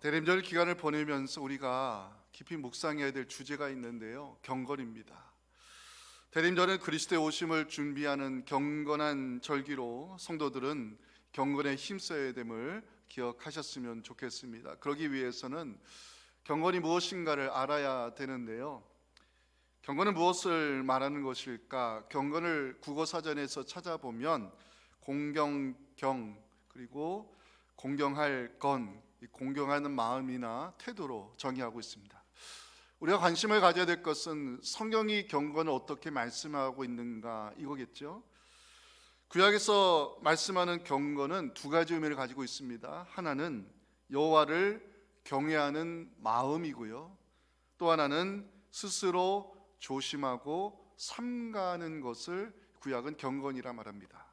대림절 기간을 보내면서 우리가 깊이 묵상해야 될 주제가 있는데요, 경건입니다. 대림절은 그리스도의 오심을 준비하는 경건한 절기로 성도들은 경건에 힘써야 됨을 기억하셨으면 좋겠습니다. 그러기 위해서는 경건이 무엇인가를 알아야 되는데요, 경건은 무엇을 말하는 것일까? 경건을 국어사전에서 찾아보면 공경경, 그리고 공경할 건, 공경하는 마음이나 태도로 정의하고 있습니다. 우리가 관심을 가져야 될 것은 성경이 경건을 어떻게 말씀하고 있는가, 이거겠죠. 구약에서 말씀하는 경건은 두 가지 의미를 가지고 있습니다. 하나는 여호와를 경외하는 마음이고요, 또 하나는 스스로 조심하고 삼가는 것을 구약은 경건이라 말합니다.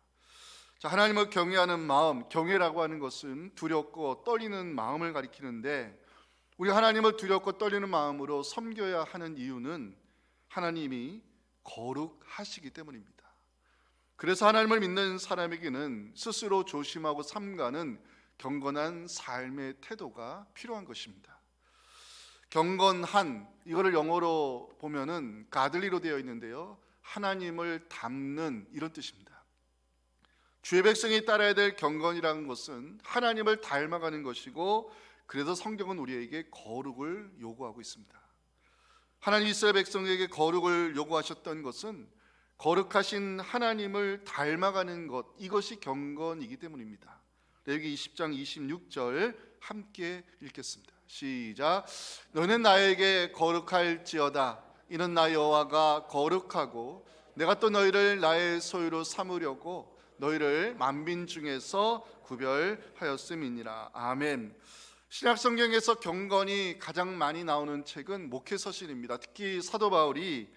자, 하나님을 경외하는 마음, 경외라고 하는 것은 두렵고 떨리는 마음을 가리키는데, 우리 하나님을 두렵고 떨리는 마음으로 섬겨야 하는 이유는 하나님이 거룩하시기 때문입니다. 그래서 하나님을 믿는 사람에게는 스스로 조심하고 삼가는 경건한 삶의 태도가 필요한 것입니다. 경건한, 이거를 영어로 보면은 가들리로 되어 있는데요, 하나님을 닮는, 이런 뜻입니다. 주의 백성이 따라야 될 경건이라는 것은 하나님을 닮아가는 것이고, 그래서 성경은 우리에게 거룩을 요구하고 있습니다. 하나님 이스라엘 백성에게 거룩을 요구하셨던 것은 거룩하신 하나님을 닮아가는 것, 이것이 경건이기 때문입니다. 레위기 20장 26절 함께 읽겠습니다. 시작. 너는 나에게 거룩할지어다. 이는 나 여호와가 거룩하고 내가 또 너희를 나의 소유로 삼으려고 너희를 만민 중에서 구별하였음이니라. 아멘. 신약 성경에서 경건이 가장 많이 나오는 책은 목회서신입니다. 특히 사도 바울이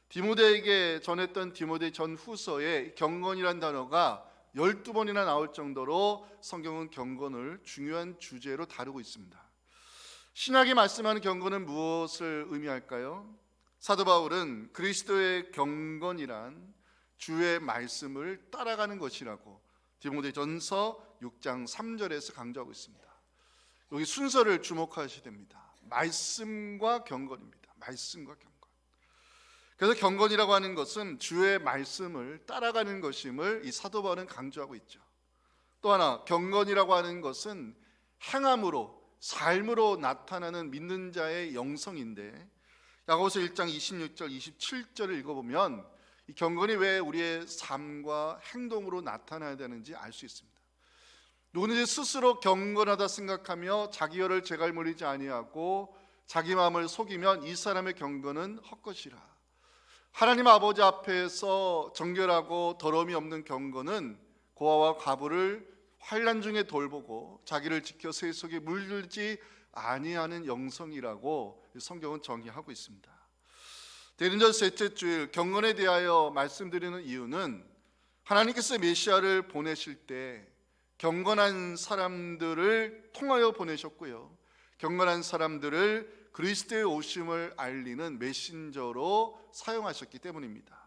디모데에게 전했던 디모데 전후서에 경건이란 단어가 12번이나 나올 정도로 성경은 경건을 중요한 주제로 다루고 있습니다. 신약이 말씀하는 경건은 무엇을 의미할까요? 사도 바울은 그리스도의 경건이란 주의 말씀을 따라가는 것이라고 디모데전서 6장 3절에서 강조하고 있습니다. 여기 순서를 주목하셔야 됩니다. 말씀과 경건입니다. 말씀과 경건. 그래서 경건이라고 하는 것은 주의 말씀을 따라가는 것임을 이 사도 바울은 강조하고 있죠. 또 하나, 경건이라고 하는 것은 행함으로, 삶으로 나타나는 믿는 자의 영성인데, 야고보서 1장 26절 27절을 읽어보면 이 경건이 왜 우리의 삶과 행동으로 나타나야 되는지 알 수 있습니다. 누구든지 스스로 경건하다 생각하며 자기 혀를 제갈물리지 아니하고 자기 마음을 속이면 이 사람의 경건은 헛것이라. 하나님 아버지 앞에서 정결하고 더러움이 없는 경건은 고아와 과부를 환난 중에 돌보고 자기를 지켜 세속에 물들지 아니하는 영성이라고 성경은 정의하고 있습니다. 대림절 셋째 주일 경건에 대하여 말씀드리는 이유는 하나님께서 메시아를 보내실 때 경건한 사람들을 통하여 보내셨고요, 경건한 사람들을 그리스도의 오심을 알리는 메신저로 사용하셨기 때문입니다.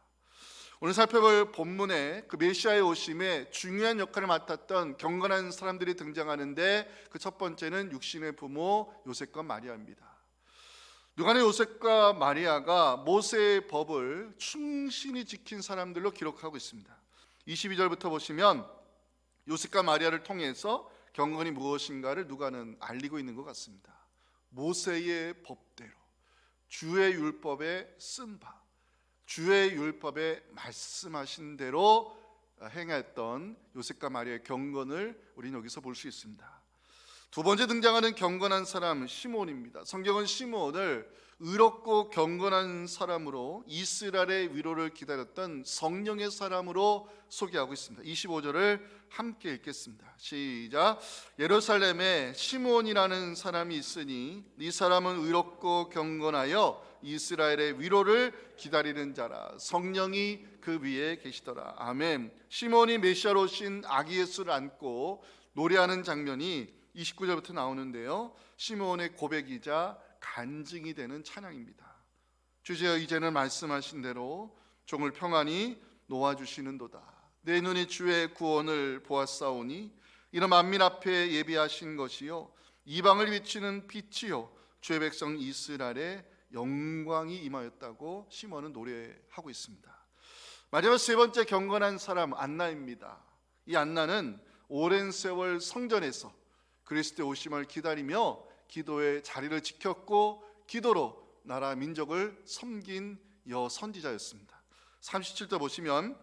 오늘 살펴볼 본문에 그 메시아의 오심에 중요한 역할을 맡았던 경건한 사람들이 등장하는데, 그 첫 번째는 육신의 부모 요셉과 마리아입니다. 누가는 요셉과 마리아가 모세의 법을 충실히 지킨 사람들로 기록하고 있습니다. 22절부터 보시면 요셉과 마리아를 통해서 경건이 무엇인가를 누가는 알리고 있는 것 같습니다. 모세의 법대로, 주의 율법에 쓴 바, 주의 율법에 말씀하신 대로 행했던 요셉과 마리아의 경건을 우리는 여기서 볼 수 있습니다. 두 번째 등장하는 경건한 사람, 시므온입니다. 성경은 시므온을 의롭고 경건한 사람으로 이스라엘의 위로를 기다렸던 성령의 사람으로 소개하고 있습니다. 25절을 함께 읽겠습니다. 시작. 예루살렘에 시므온이라는 사람이 있으니 이 사람은 의롭고 경건하여 이스라엘의 위로를 기다리는 자라. 성령이 그 위에 계시더라. 아멘. 시므온이 메시아로 오신 아기 예수를 안고 노래하는 장면이 29절부터 나오는데요, 시므온의 고백이자 간증이 되는 찬양입니다. 주제여 이제는 말씀하신 대로 종을 평안히 놓아주시는도다. 내 눈이 주의 구원을 보았사오니 이는 만민 앞에 예비하신 것이요 이방을 비추는 빛이요 주의 백성 이스라엘의 영광이 임하였다고 시몬은 노래하고 있습니다. 마지막 세 번째 경건한 사람 안나입니다. 이 안나는 오랜 세월 성전에서 그리스도의 오심을 기다리며 기도의 자리를 지켰고 기도로 나라 민족을 섬긴 여선지자였습니다. 37절 보시면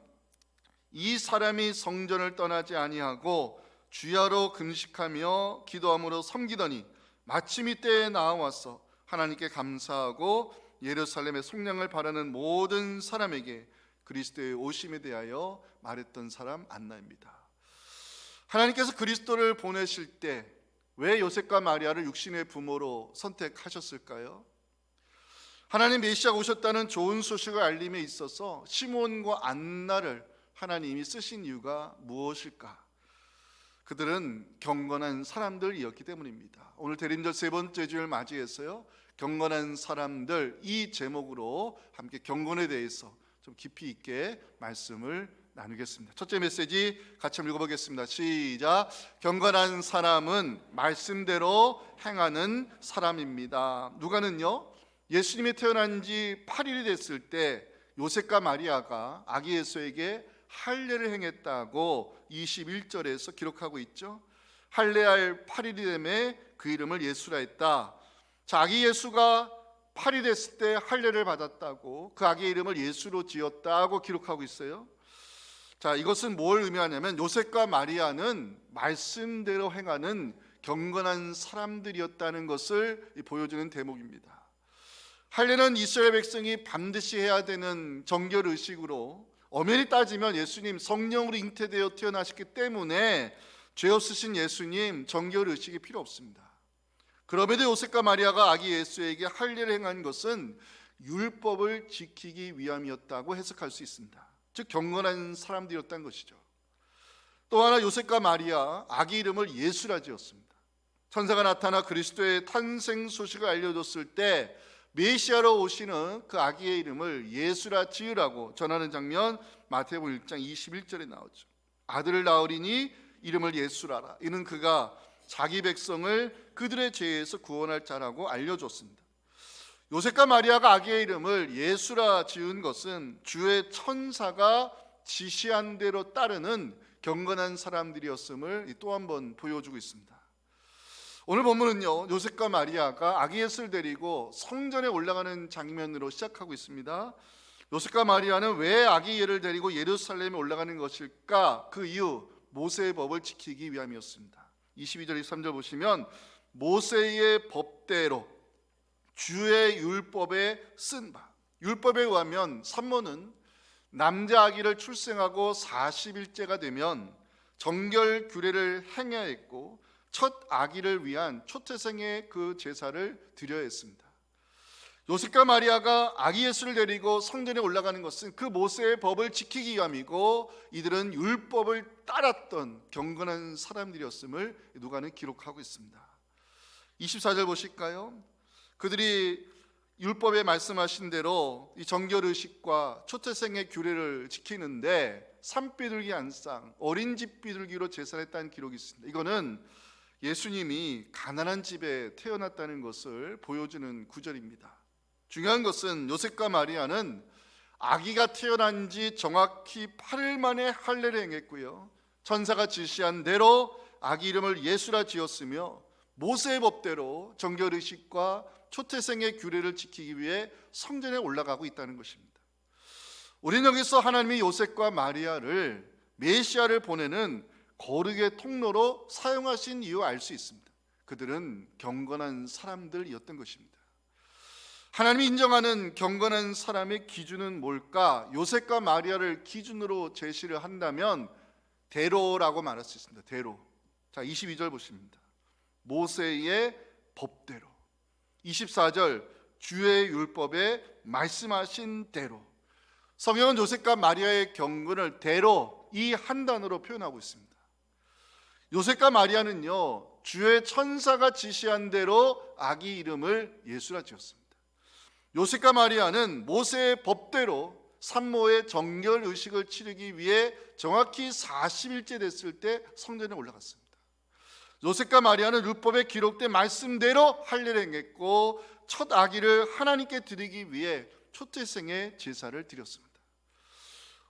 이 사람이 성전을 떠나지 아니하고 주야로 금식하며 기도함으로 섬기더니 마침 이때에 나와서 하나님께 감사하고 예루살렘의 속량을 바라는 모든 사람에게 그리스도의 오심에 대하여 말했던 사람 안나입니다. 하나님께서 그리스도를 보내실 때 왜 요셉과 마리아를 육신의 부모로 선택하셨을까요? 하나님 메시아가 오셨다는 좋은 소식을 알림에 있어서 시몬과 안나를 하나님이 쓰신 이유가 무엇일까? 그들은 경건한 사람들이었기 때문입니다. 오늘 대림절 세 번째 주일 맞이해서요, 경건한 사람들 이 제목으로 함께 경건에 대해서 좀 깊이 있게 말씀을 나누겠습니다. 첫째 메시지 같이 한번 읽어보겠습니다. 시작. 경건한 사람은 말씀대로 행하는 사람입니다. 누가는요, 예수님이 태어난 지 8일이 됐을 때 요셉과 마리아가 아기 예수에게 할례를 행했다고 21절에서 기록하고 있죠. 할례할 8일이 되매 그 이름을 예수라 했다. 자, 아기 예수가 8이 됐을 때 할례를 받았다고 그 아기의 이름을 예수로 지었다고 기록하고 있어요. 자, 이것은 뭘 의미하냐면 요셉과 마리아는 말씀대로 행하는 경건한 사람들이었다는 것을 보여주는 대목입니다. 할례는 이스라엘 백성이 반드시 해야 되는 정결 의식으로, 엄연히 따지면 예수님 성령으로 잉태되어 태어나셨기 때문에 죄 없으신 예수님 정결 의식이 필요 없습니다. 그럼에도 요셉과 마리아가 아기 예수에게 할례를 행한 것은 율법을 지키기 위함이었다고 해석할 수 있습니다. 즉 경건한 사람들이었다는 것이죠. 또 하나 요셉과 마리아 아기 이름을 예수라 지었습니다. 천사가 나타나 그리스도의 탄생 소식을 알려줬을 때 메시아로 오시는 그 아기의 이름을 예수라 지으라고 전하는 장면 마태복음 1장 21절에 나오죠. 아들을 낳으리니 이름을 예수라라. 이는 그가 자기 백성을 그들의 죄에서 구원할 자라고 알려줬습니다. 요셉과 마리아가 아기의 이름을 예수라 지은 것은 주의 천사가 지시한 대로 따르는 경건한 사람들이었음을 또 한 번 보여주고 있습니다. 오늘 본문은요, 요셉과 마리아가 아기 예수를 데리고 성전에 올라가는 장면으로 시작하고 있습니다. 요셉과 마리아는 왜 아기 예를 데리고 예루살렘에 올라가는 것일까? 그 이유, 모세의 법을 지키기 위함이었습니다. 22절 23절 보시면 모세의 법대로 주의 율법에 쓴 바, 율법에 의하면 산모는 남자 아기를 출생하고 40일째가 되면 정결 규례를 행해야 했고 첫 아기를 위한 초태생의 그 제사를 드려야 했습니다. 요셉과 마리아가 아기 예수를 데리고 성전에 올라가는 것은 그 모세의 법을 지키기 위함이고 이들은 율법을 따랐던 경건한 사람들이었음을 누가는 기록하고 있습니다. 24절 보실까요? 그들이 율법에 말씀하신 대로 이 정결의식과 초태생의 규례를 지키는데 산비둘기 한 쌍, 어린 집 비둘기로 제사를 했다는 기록이 있습니다. 이거는 예수님이 가난한 집에 태어났다는 것을 보여주는 구절입니다. 중요한 것은 요셉과 마리아는 아기가 태어난 지 정확히 8일 만에 할례를 행했고요, 천사가 지시한 대로 아기 이름을 예수라 지었으며 모세의 법대로 정결의식과 초태생의 규례를 지키기 위해 성전에 올라가고 있다는 것입니다. 우리는 여기서 하나님이 요셉과 마리아를 메시아를 보내는 거룩의 통로로 사용하신 이유 알 수 있습니다. 그들은 경건한 사람들이었던 것입니다. 하나님이 인정하는 경건한 사람의 기준은 뭘까? 요셉과 마리아를 기준으로 제시를 한다면 대로라고 말할 수 있습니다. 대로. 자, 22절 보십니다. 모세의 법대로. 24절 주의 율법에 말씀하신 대로. 성경은 요셉과 마리아의 경건을 대로, 이 한 단어로 표현하고 있습니다. 요셉과 마리아는요, 주의 천사가 지시한 대로 아기 이름을 예수라 지었습니다. 요셉과 마리아는 모세의 법대로 산모의 정결 의식을 치르기 위해 정확히 40일째 됐을 때 성전에 올라갔습니다. 요셉과 마리아는 율법에 기록된 말씀대로 할례를 행했고 첫 아기를 하나님께 드리기 위해 초태생의 제사를 드렸습니다.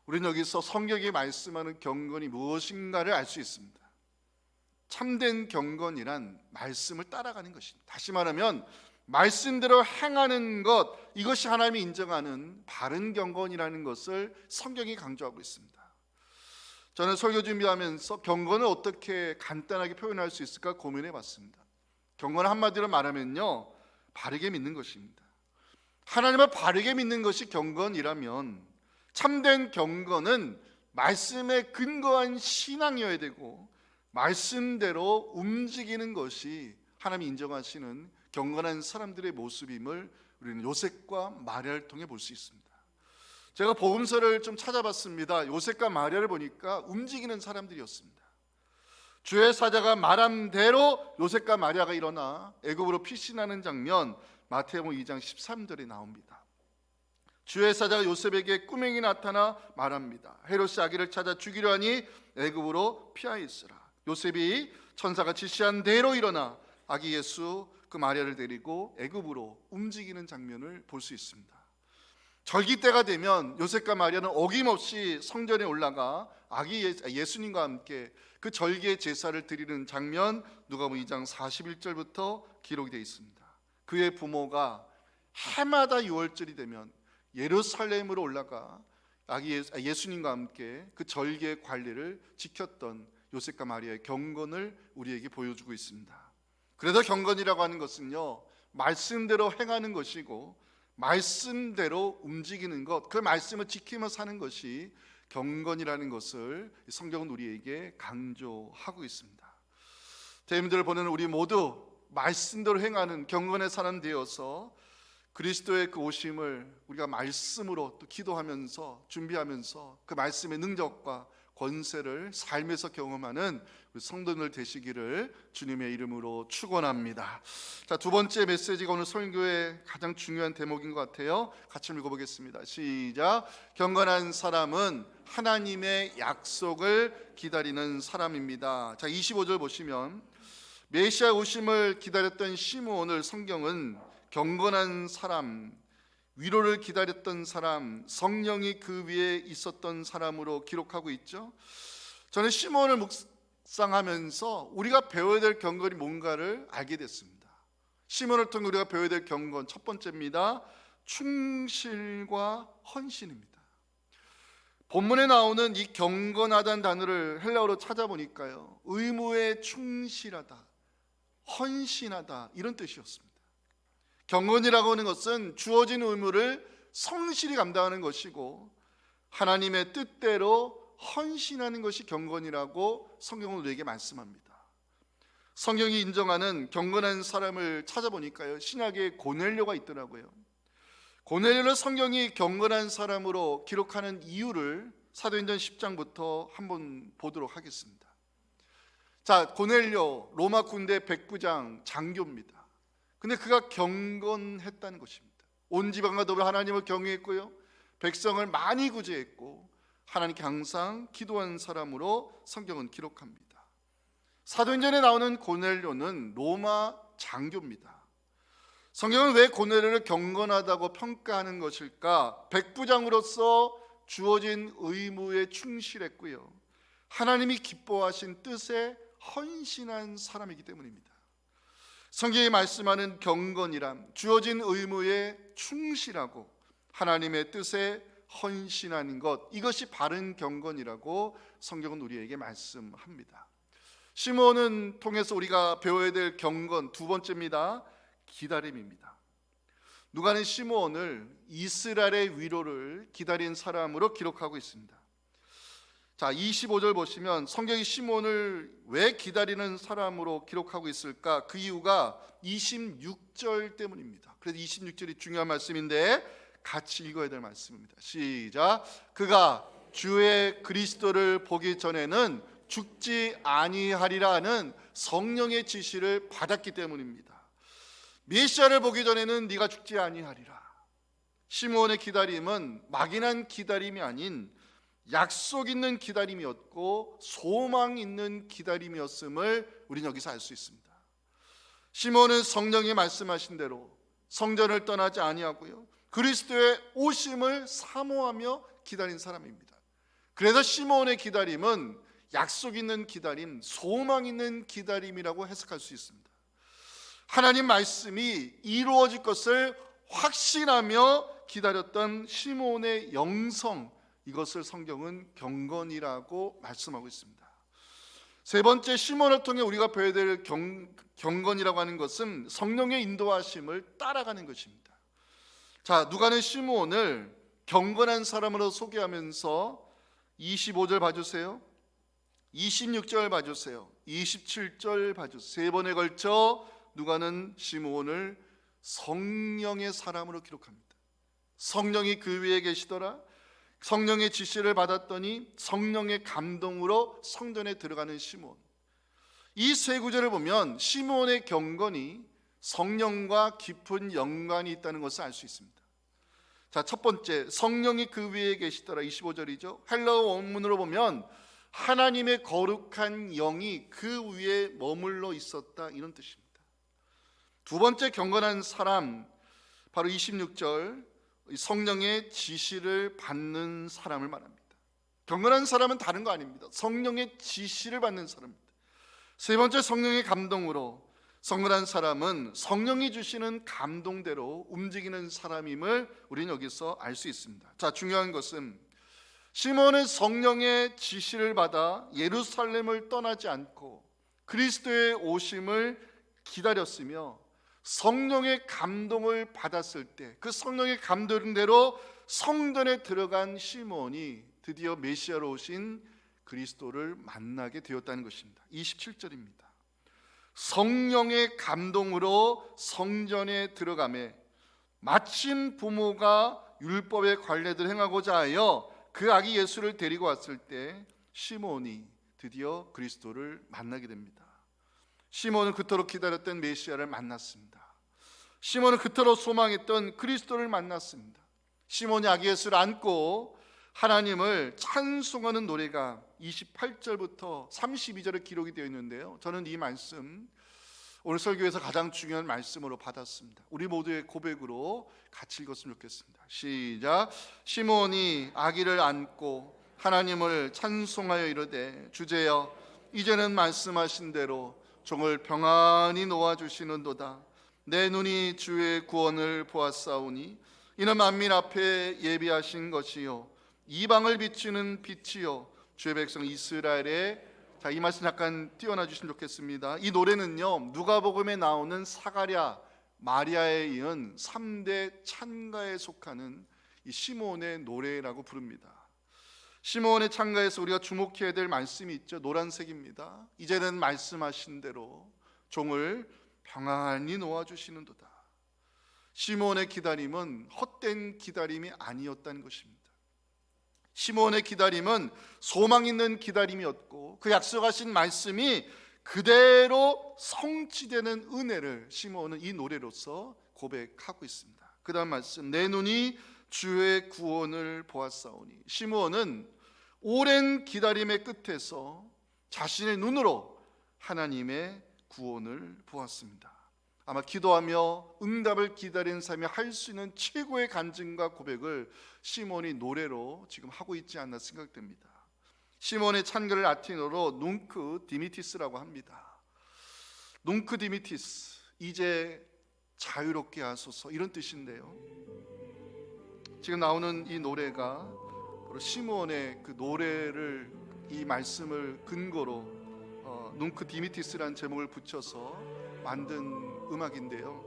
우리는 여기서 성경이 말씀하는 경건이 무엇인가를 알 수 있습니다. 참된 경건이란 말씀을 따라가는 것입니다. 다시 말하면 말씀대로 행하는 것, 이것이 하나님이 인정하는 바른 경건이라는 것을 성경이 강조하고 있습니다. 저는 설교 준비하면서 경건을 어떻게 간단하게 표현할 수 있을까 고민해 봤습니다. 경건은 한마디로 말하면요, 바르게 믿는 것입니다. 하나님을 바르게 믿는 것이 경건이라면 참된 경건은 말씀에 근거한 신앙이어야 되고 말씀대로 움직이는 것이 하나님이 인정하시는 경건한 사람들의 모습임을 우리는 요셉과 마리아를 통해 볼 수 있습니다. 제가 복음서를 좀 찾아봤습니다. 요셉과 마리아를 보니까 움직이는 사람들이었습니다. 주의 사자가 말한 대로 요셉과 마리아가 일어나 애굽으로 피신하는 장면 마태복음 2장 13절에 나옵니다. 주의 사자가 요셉에게 꿈행이 나타나 말합니다. 헤롯이 아기를 찾아 죽이려 하니 애굽으로 피하였으라. 요셉이 천사가 지시한 대로 일어나 아기 예수 그 마리아를 데리고 애굽으로 움직이는 장면을 볼 수 있습니다. 절기 때가 되면 요셉과 마리아는 어김없이 성전에 올라가 아기 예수님과 함께 그 절기의 제사를 드리는 장면 누가복음 2장 41절부터 기록이 되어 있습니다. 그의 부모가 해마다 6월절이 되면 예루살렘으로 올라가 아기 예수님과 함께 그 절기의 관리를 지켰던 요셉과 마리아의 경건을 우리에게 보여주고 있습니다. 그래서 경건이라고 하는 것은요, 말씀대로 행하는 것이고 말씀대로 움직이는 것, 그 말씀을 지키며 사는 것이 경건이라는 것을 성경은 우리에게 강조하고 있습니다. 대민들을 보는 우리 모두 말씀대로 행하는 경건의 사람 되어서 그리스도의 그 오심을 우리가 말씀으로 또 기도하면서 준비하면서 그 말씀의 능력과 권세를 삶에서 경험하는 성도들 되시기를 주님의 이름으로 축원합니다. 자, 두 번째 메시지가 오늘 설교의 가장 중요한 대목인 것 같아요. 같이 읽어보겠습니다. 시작. 경건한 사람은 하나님의 약속을 기다리는 사람입니다. 자, 25절 보시면 메시아 오심을 기다렸던 시므온을 성경은 경건한 사람, 위로를 기다렸던 사람, 성령이 그 위에 있었던 사람으로 기록하고 있죠. 저는 시므온을 묵상하면서 우리가 배워야 될 경건이 뭔가를 알게 됐습니다. 시므온을 통해 우리가 배워야 될 경건 첫 번째입니다. 충실과 헌신입니다. 본문에 나오는 이 경건하다는 단어를 헬라어로 찾아보니까요, 의무에 충실하다, 헌신하다 이런 뜻이었습니다. 경건이라고 하는 것은 주어진 의무를 성실히 감당하는 것이고 하나님의 뜻대로 헌신하는 것이 경건이라고 성경은 우리에게 말씀합니다. 성경이 인정하는 경건한 사람을 찾아보니까요, 신약에 고넬료가 있더라고요. 고넬료를 성경이 경건한 사람으로 기록하는 이유를 사도행전 10장부터 한번 보도록 하겠습니다. 자, 고넬료 로마 군대 백부장 장교입니다. 근데 그가 경건했다는 것입니다. 온 지방과 더불어 하나님을 경외했고요, 백성을 많이 구제했고 하나님께 항상 기도한 사람으로 성경은 기록합니다. 사도행전에 나오는 고넬료는 로마 장교입니다. 성경은 왜 고넬료를 경건하다고 평가하는 것일까? 백부장으로서 주어진 의무에 충실했고요, 하나님이 기뻐하신 뜻에 헌신한 사람이기 때문입니다. 성경이 말씀하는 경건이란 주어진 의무에 충실하고 하나님의 뜻에 헌신하는 것, 이것이 바른 경건이라고 성경은 우리에게 말씀합니다. 시므온은 통해서 우리가 배워야 될 경건 두 번째입니다. 기다림입니다. 누가는 시므온을 이스라엘의 위로를 기다린 사람으로 기록하고 있습니다. 자, 25절 보시면 성경이 시므온을 왜 기다리는 사람으로 기록하고 있을까? 그 이유가 26절 때문입니다. 그래서 26절이 중요한 말씀인데 같이 읽어야 될 말씀입니다. 시작. 그가 주의 그리스도를 보기 전에는 죽지 아니하리라는 성령의 지시를 받았기 때문입니다. 메시아를 보기 전에는 네가 죽지 아니하리라. 시므온의 기다림은 막연한 기다림이 아닌 약속 있는 기다림이었고 소망 있는 기다림이었음을 우리는 여기서 알 수 있습니다. 시몬은 성령이 말씀하신 대로 성전을 떠나지 아니하고요, 그리스도의 오심을 사모하며 기다린 사람입니다. 그래서 시몬의 기다림은 약속 있는 기다림, 소망 있는 기다림이라고 해석할 수 있습니다. 하나님 말씀이 이루어질 것을 확신하며 기다렸던 시몬의 영성, 이것을 성경은 경건이라고 말씀하고 있습니다. 세 번째, 시몬을 통해 우리가 배워야 될 경건이라고 하는 것은 성령의 인도하심을 따라가는 것입니다. 자, 누가는 시몬을 경건한 사람으로 소개하면서 25절 봐주세요, 26절 봐주세요, 27절 봐주세요. 세 번에 걸쳐 누가는 시몬을 성령의 사람으로 기록합니다. 성령이 그 위에 계시더라, 성령의 지시를 받았더니 성령의 감동으로 성전에 들어가는 시몬. 이 세 구절을 보면 시몬의 경건이 성령과 깊은 연관이 있다는 것을 알 수 있습니다. 자, 첫 번째, 성령이 그 위에 계시더라, 25절이죠. 헬라어 원문으로 보면 하나님의 거룩한 영이 그 위에 머물러 있었다, 이런 뜻입니다. 두 번째, 경건한 사람, 바로 26절, 성령의 지시를 받는 사람을 말합니다. 경건한 사람은 다른 거 아닙니다. 성령의 지시를 받는 사람입니다. 세 번째, 성령의 감동으로, 성건한 사람은 성령이 주시는 감동대로 움직이는 사람임을 우리는 여기서 알 수 있습니다. 자, 중요한 것은 시몬은 성령의 지시를 받아 예루살렘을 떠나지 않고 그리스도의 오심을 기다렸으며, 성령의 감동을 받았을 때 그 성령의 감동대로 성전에 들어간 시몬이 드디어 메시아로 오신 그리스도를 만나게 되었다는 것입니다. 27절입니다. 성령의 감동으로 성전에 들어가매 마침 부모가 율법의 관례들을 행하고자 하여 그 아기 예수를 데리고 왔을 때 시몬이 드디어 그리스도를 만나게 됩니다. 시몬은 그토록 기다렸던 메시아를 만났습니다. 시몬은 그토록 소망했던 그리스도를 만났습니다. 시몬이 아기 예수를 안고 하나님을 찬송하는 노래가 28절부터 32절에 기록이 되어 있는데요, 저는 이 말씀 오늘 설교에서 가장 중요한 말씀으로 받았습니다. 우리 모두의 고백으로 같이 읽었으면 좋겠습니다. 시작. 시몬이 아기를 안고 하나님을 찬송하여 이르되, 주제여 이제는 말씀하신 대로 종을 평안히 놓아주시는도다. 내 눈이 주의 구원을 보았사오니 이는 만민 앞에 예비하신 것이요 이방을 비추는 빛이요 주의 백성 이스라엘의. 자, 이 말씀 잠깐 띄워놔 주시면 좋겠습니다. 이 노래는요, 누가복음에 나오는 사가랴, 마리아에 이은 3대 찬가에 속하는 이 시몬의 노래라고 부릅니다. 시몬의 찬가에서 우리가 주목해야 될 말씀이 있죠. 노란색입니다. 이제는 말씀하신 대로 종을 평안히 놓아주시는도다. 시몬의 기다림은 헛된 기다림이 아니었다는 것입니다. 시몬의 기다림은 소망 있는 기다림이었고, 그 약속하신 말씀이 그대로 성취되는 은혜를 시몬은 이 노래로서 고백하고 있습니다. 그 다음 말씀, 내 눈이 주의 구원을 보았사오니. 시몬은 오랜 기다림의 끝에서 자신의 눈으로 하나님의 구원을 보았습니다. 아마 기도하며 응답을 기다리는 사람이 할 수 있는 최고의 간증과 고백을 시몬이 노래로 지금 하고 있지 않나 생각됩니다. 시몬의 찬가를 라틴어로 눅크 디미티스라고 합니다. 눅크 디미티스, 이제 자유롭게 하소서, 이런 뜻인데요, 지금 나오는 이 노래가 바로 시몬의 그 노래를, 이 말씀을 근거로 눅크 디미티스라는 제목을 붙여서 만든 음악인데요,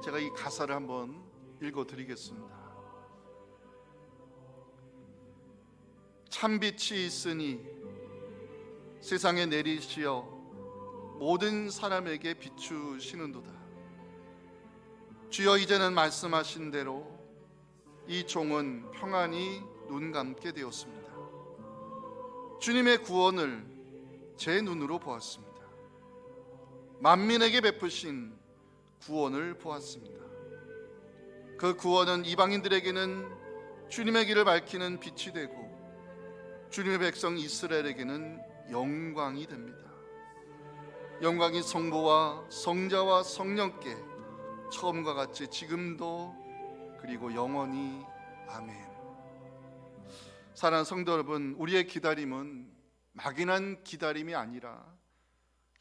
제가 이 가사를 한번 읽어드리겠습니다. 참빛이 있으니 세상에 내리시어 모든 사람에게 비추시는도다. 주여 이제는 말씀하신 대로 이 종은 평안히 눈 감게 되었습니다. 주님의 구원을 제 눈으로 보았습니다. 만민에게 베푸신 구원을 보았습니다. 그 구원은 이방인들에게는 주님의 길을 밝히는 빛이 되고 주님의 백성 이스라엘에게는 영광이 됩니다. 영광이 성부와 성자와 성령께 처음과 같이 지금도 그리고 영원히 아멘. 사랑하는 성도 여러분, 우리의 기다림은 막연한 기다림이 아니라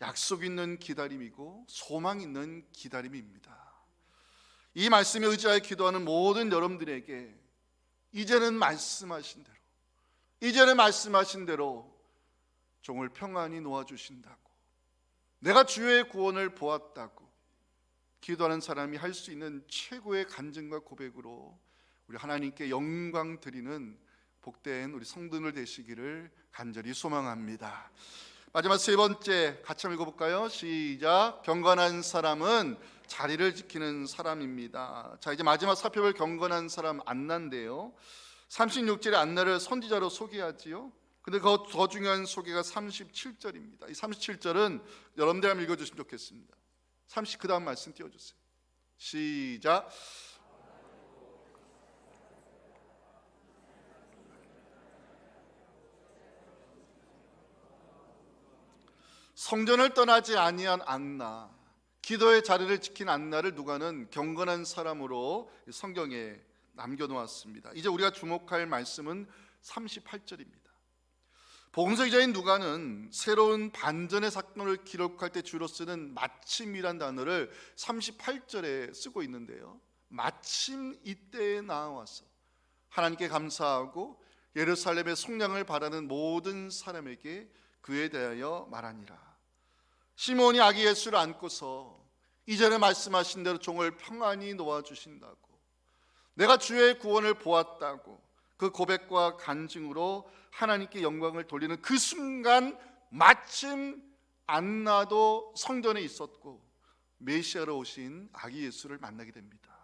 약속 있는 기다림이고 소망 있는 기다림입니다. 이 말씀에 의지하여 기도하는 모든 여러분들에게 이제는 말씀하신 대로 종을 평안히 놓아주신다고, 내가 주의 구원을 보았다고 기도하는 사람이 할 수 있는 최고의 간증과 고백으로 우리 하나님께 영광 드리는 복된 우리 성도들 되시기를 간절히 소망합니다. 마지막 세 번째 같이 한번 읽어볼까요? 시작. 경건한 사람은 자리를 지키는 사람입니다. 자, 이제 마지막 살펴볼 경건한 사람 안나인데요, 36절에 안나를 선지자로 소개하지요. 근데 더 중요한 소개가 37절입니다. 이 37절은 여러분들 한번 읽어주시면 좋겠습니다. 그 다음 말씀 띄워주세요. 시작. 성전을 떠나지 아니한 안나, 기도의 자리를 지킨 안나를 누가는 경건한 사람으로 성경에 남겨놓았습니다. 이제 우리가 주목할 말씀은 38절입니다. 복음서 기자인 누가는 새로운 반전의 사건을 기록할 때 주로 쓰는 마침이란 단어를 38절에 쓰고 있는데요, 마침 이때에 나와서 하나님께 감사하고 예루살렘의 속량을 바라는 모든 사람에게 그에 대하여 말하니라. 시몬이 아기 예수를 안고서 이전에 말씀하신 대로 종을 평안히 놓아주신다고, 내가 주의 구원을 보았다고 그 고백과 간증으로 하나님께 영광을 돌리는 그 순간 마침 안나도 성전에 있었고 메시아로 오신 아기 예수를 만나게 됩니다.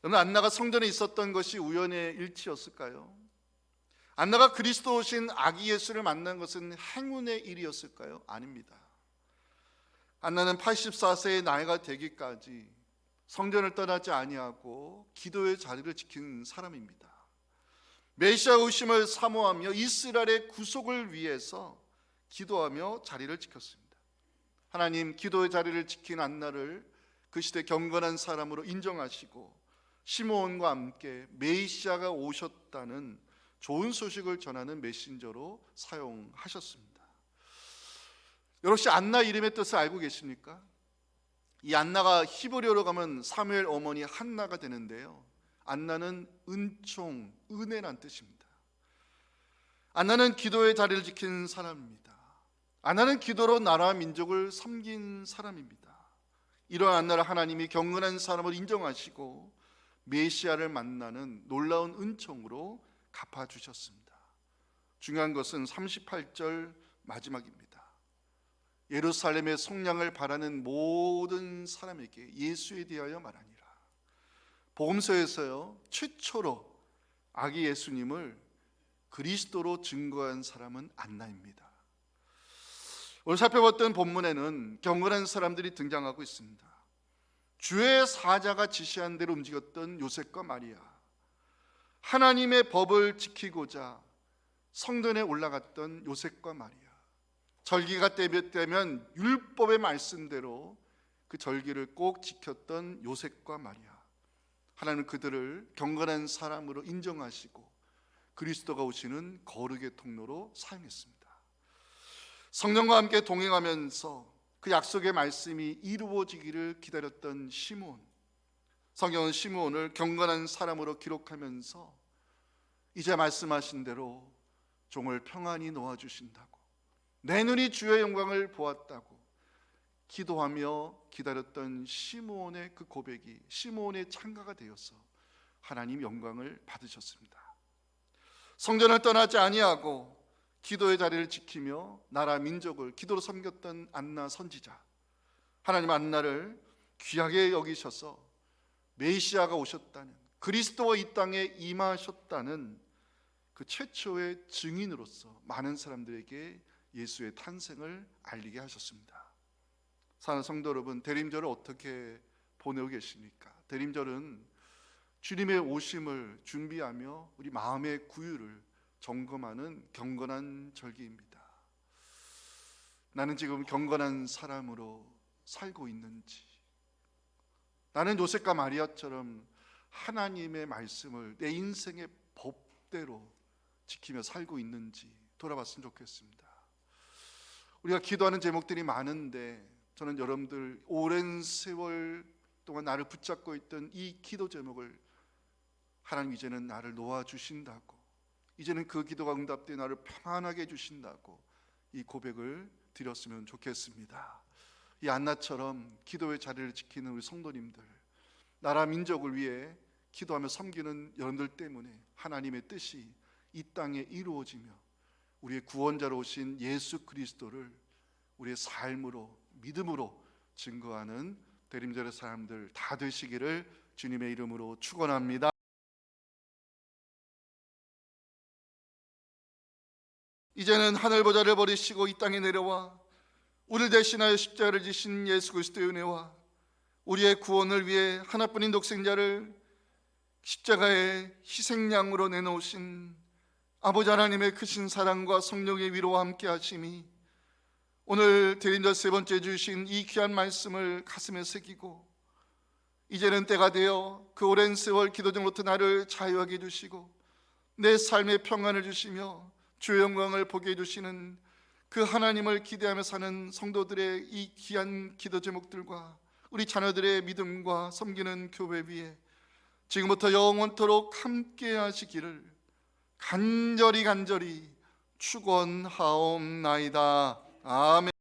여러분, 안나가 성전에 있었던 것이 우연의 일치였을까요? 안나가 그리스도 오신 아기 예수를 만난 것은 행운의 일이었을까요? 아닙니다. 안나는 84세의 나이가 되기까지 성전을 떠나지 아니하고 기도의 자리를 지킨 사람입니다. 메시아 오심을 사모하며 이스라엘의 구속을 위해서 기도하며 자리를 지켰습니다. 하나님, 기도의 자리를 지킨 안나를 그 시대 경건한 사람으로 인정하시고 시므온과 함께 메시아가 오셨다는 좋은 소식을 전하는 메신저로 사용하셨습니다. 여러분, 혹시 안나 이름의 뜻을 알고 계십니까? 이 안나가 히브리어로 가면 사무엘 어머니 한나가 되는데요, 안나는 은총, 은혜란 뜻입니다. 안나는 기도의 자리를 지킨 사람입니다. 안나는 기도로 나라와 민족을 섬긴 사람입니다. 이러한 안나를 하나님이 경건한 사람을 인정하시고 메시아를 만나는 놀라운 은총으로 갚아주셨습니다. 중요한 것은 38절 마지막입니다. 예루살렘의 속량을 바라는 모든 사람에게 예수에 대하여 말하니라. 복음서에서요, 최초로 아기 예수님을 그리스도로 증거한 사람은 안나입니다. 오늘 살펴봤던 본문에는 경건한 사람들이 등장하고 있습니다. 주의 사자가 지시한 대로 움직였던 요셉과 마리아, 하나님의 법을 지키고자 성전에 올라갔던 요셉과 마리아, 절기가 되면 율법의 말씀대로 그 절기를 꼭 지켰던 요셉과 마리아, 하나님은 그들을 경건한 사람으로 인정하시고 그리스도가 오시는 거룩의 통로로 사용했습니다. 성령과 함께 동행하면서 그 약속의 말씀이 이루어지기를 기다렸던 시므온, 성경은 시므온을 경건한 사람으로 기록하면서 이제 말씀하신 대로 종을 평안히 놓아주신다고, 내 눈이 주의 영광을 보았다고 기도하며 기다렸던 시므온의 그 고백이 시므온의 창가가 되어서 하나님 영광을 받으셨습니다. 성전을 떠나지 아니하고 기도의 자리를 지키며 나라 민족을 기도로 섬겼던 안나 선지자, 하나님 안나를 귀하게 여기셔서 메시아가 오셨다는, 그리스도가 이 땅에 임하셨다는 그 최초의 증인으로서 많은 사람들에게 예수의 탄생을 알리게 하셨습니다. 사랑하는 성도 여러분, 대림절을 어떻게 보내고 계십니까? 대림절은 주님의 오심을 준비하며 우리 마음의 구유를 점검하는 경건한 절기입니다. 나는 지금 경건한 사람으로 살고 있는지, 나는 요셉과 마리아처럼 하나님의 말씀을 내 인생의 법대로 지키며 살고 있는지 돌아봤으면 좋겠습니다. 우리가 기도하는 제목들이 많은데 저는 여러분들 오랜 세월 동안 나를 붙잡고 있던 이 기도 제목을 하나님 이제는 나를 놓아주신다고, 이제는 그 기도가 응답되어 나를 평안하게 해주신다고 이 고백을 드렸으면 좋겠습니다. 이 안나처럼 기도의 자리를 지키는 우리 성도님들, 나라 민족을 위해 기도하며 섬기는 여러분들 때문에 하나님의 뜻이 이 땅에 이루어지며 우리의 구원자로 오신 예수 그리스도를 우리의 삶으로, 믿음으로 증거하는 대림절의 사람들 다 되시기를 주님의 이름으로 축원합니다. 이제는 하늘 보좌를 버리시고 이 땅에 내려와 우리를 대신하여 십자가를 지신 예수 그리스도의 은혜와 우리의 구원을 위해 하나뿐인 독생자를 십자가의 희생양으로 내놓으신 아버지 하나님의 크신 사랑과 성령의 위로와 함께 하심이 오늘 대림절 세 번째 주신 이 귀한 말씀을 가슴에 새기고 이제는 때가 되어 그 오랜 세월 기도정로부터 나를 자유하게 해주시고 내 삶에 평안을 주시며 주의 영광을 보게 해주시는 그 하나님을 기대하며 사는 성도들의 이 귀한 기도 제목들과 우리 자녀들의 믿음과 섬기는 교회 위에 지금부터 영원토록 함께 하시기를 간절히 축원하옵나이다. 아멘.